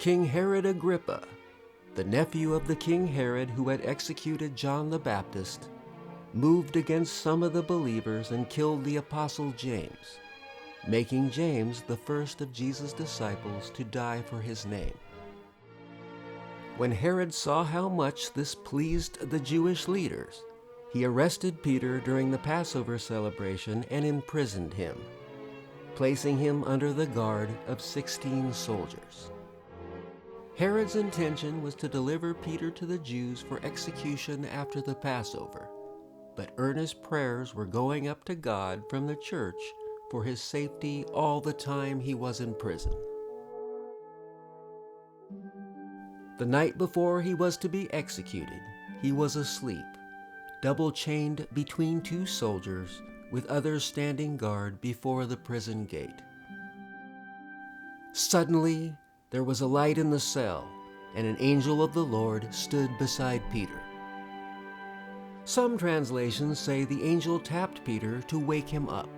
King Herod-Agrippa, the nephew of the King Herod who had executed John the Baptist, moved against some of the believers and killed the apostle James, making James the first of Jesus' disciples to die for his name. When Herod saw how much this pleased the Jewish leaders, he arrested Peter during the Passover celebration and imprisoned him, placing him under the guard of 16 soldiers. Herod's intention was to deliver Peter to the Jews for execution after the Passover, but earnest prayers were going up to God from the church for his safety all the time he was in prison. The night before he was to be executed, he was asleep, double-chained between two soldiers, with others standing guard before the prison gate. Suddenly, there was a light in the cell, and an angel of the Lord stood beside Peter. Some translations say the angel tapped Peter to wake him up.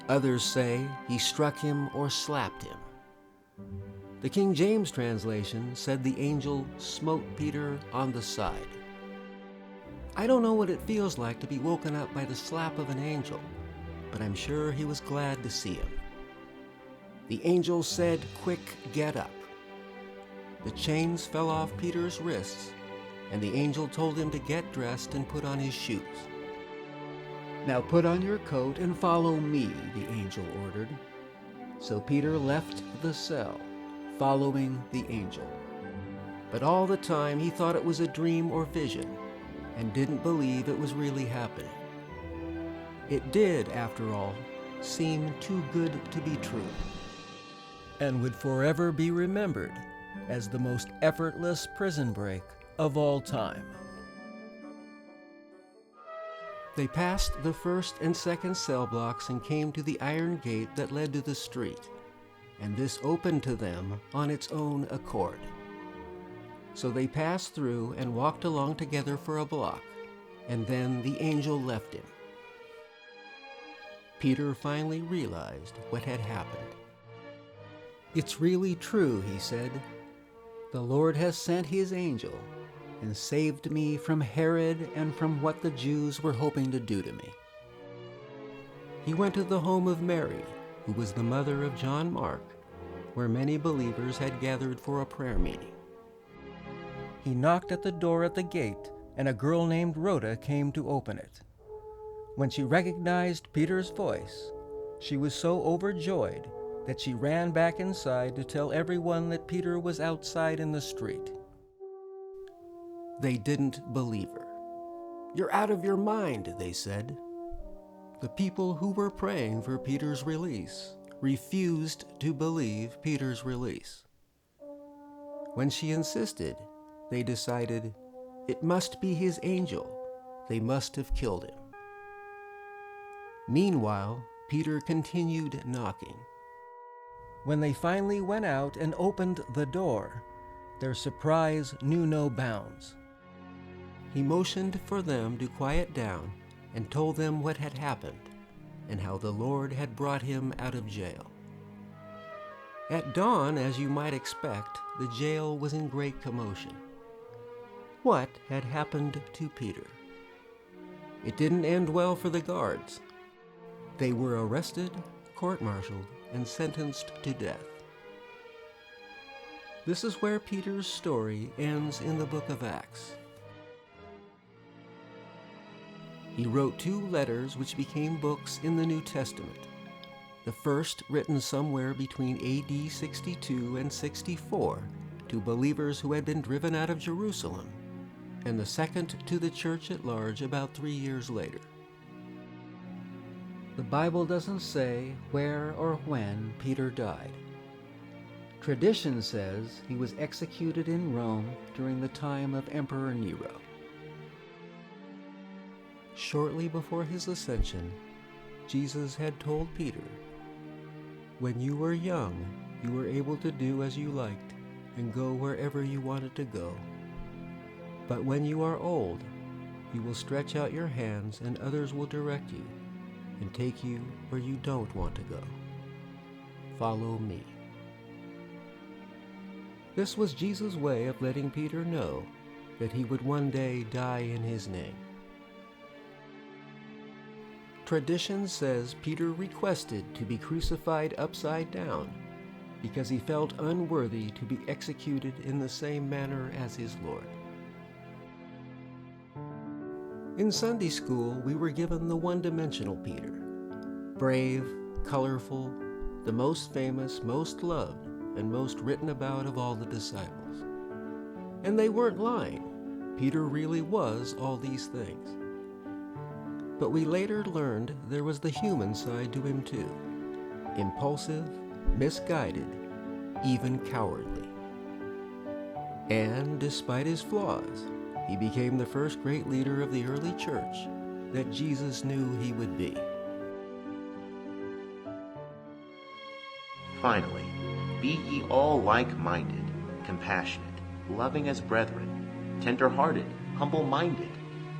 Others say he struck him or slapped him. The King James translation said the angel smote Peter on the side. I don't know what it feels like to be woken up by the slap of an angel, but I'm sure he was glad to see him. The angel said, "Quick, get up." The chains fell off Peter's wrists, and the angel told him to get dressed and put on his shoes. "Now put on your coat and follow me," the angel ordered. So Peter left the cell, following the angel. But all the time he thought it was a dream or vision, and didn't believe it was really happening. It did, after all, seem too good to be true, and would forever be remembered as the most effortless prison break of all time. They passed the first and second cell blocks and came to the iron gate that led to the street, and this opened to them on its own accord. So they passed through and walked along together for a block, and then the angel left him. Peter finally realized what had happened. "It's really true," he said. "The Lord has sent his angel and saved me from Herod and from what the Jews were hoping to do to me." He went to the home of Mary, who was the mother of John Mark, where many believers had gathered for a prayer meeting. He knocked at the door at the gate, and a girl named Rhoda came to open it. When she recognized Peter's voice, she was so overjoyed that she ran back inside to tell everyone that Peter was outside in the street. They didn't believe her. "You're out of your mind," they said. The people who were praying for Peter's release refused to believe Peter's release. When she insisted, they decided it must be his angel. They must have killed him. Meanwhile, Peter continued knocking. When they finally went out and opened the door, their surprise knew no bounds. He motioned for them to quiet down and told them what had happened and how the Lord had brought him out of jail. At dawn, as you might expect, the jail was in great commotion. What had happened to Peter? It didn't end well for the guards. They were arrested, court-martialed, and sentenced to death. This is where Peter's story ends in the book of Acts. He wrote 2 letters which became books in the New Testament. The first written somewhere between AD 62 and 64 to believers who had been driven out of Jerusalem, and the second to the church at large about 3 years later. The Bible doesn't say where or when Peter died. Tradition says he was executed in Rome during the time of Emperor Nero. Shortly before his ascension, Jesus had told Peter, "When you were young, you were able to do as you liked and go wherever you wanted to go. But when you are old, you will stretch out your hands and others will direct you and take you where you don't want to go. Follow me." This was Jesus' way of letting Peter know that he would one day die in his name. Tradition says Peter requested to be crucified upside down because he felt unworthy to be executed in the same manner as his Lord. In Sunday school, we were given the one-dimensional Peter, brave, colorful, the most famous, most loved, and most written about of all the disciples. And they weren't lying. Peter really was all these things. But we later learned there was the human side to him too. Impulsive, misguided, even cowardly. And despite his flaws, he became the first great leader of the early church that Jesus knew he would be. Finally, be ye all like-minded, compassionate, loving as brethren, tender-hearted, humble-minded,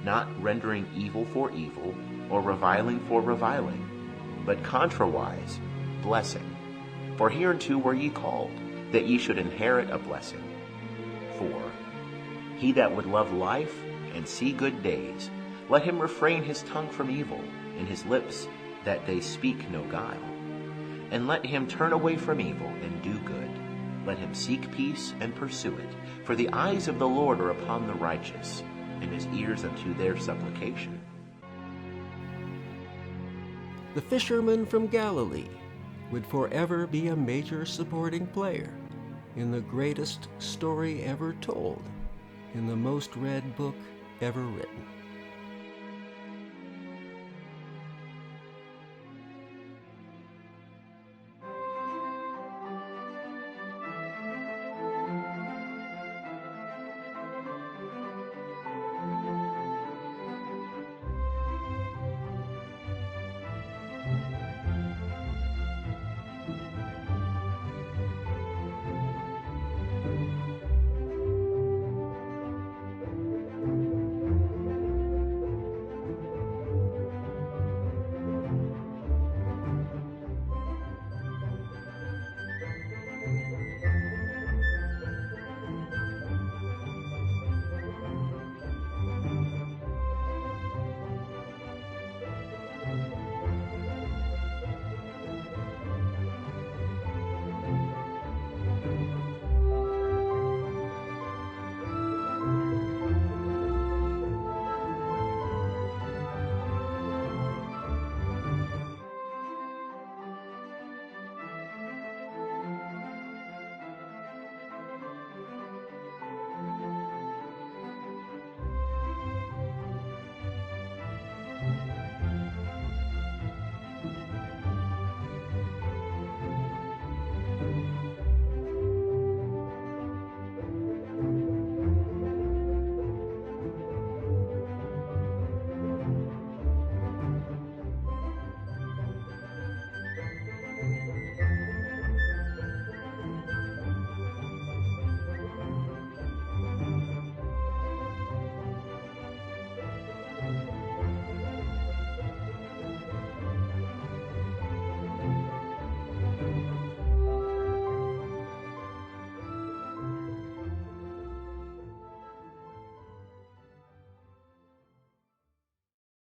not rendering evil for evil, or reviling for reviling, but contrawise, blessing. For hereunto were ye called, that ye should inherit a blessing. For he that would love life and see good days, let him refrain his tongue from evil, and his lips that they speak no guile. And let him turn away from evil and do good. Let him seek peace and pursue it. For the eyes of the Lord are upon the righteous, and his ears unto their supplication. The fisherman from Galilee would forever be a major supporting player in the greatest story ever told, in the most read book ever written.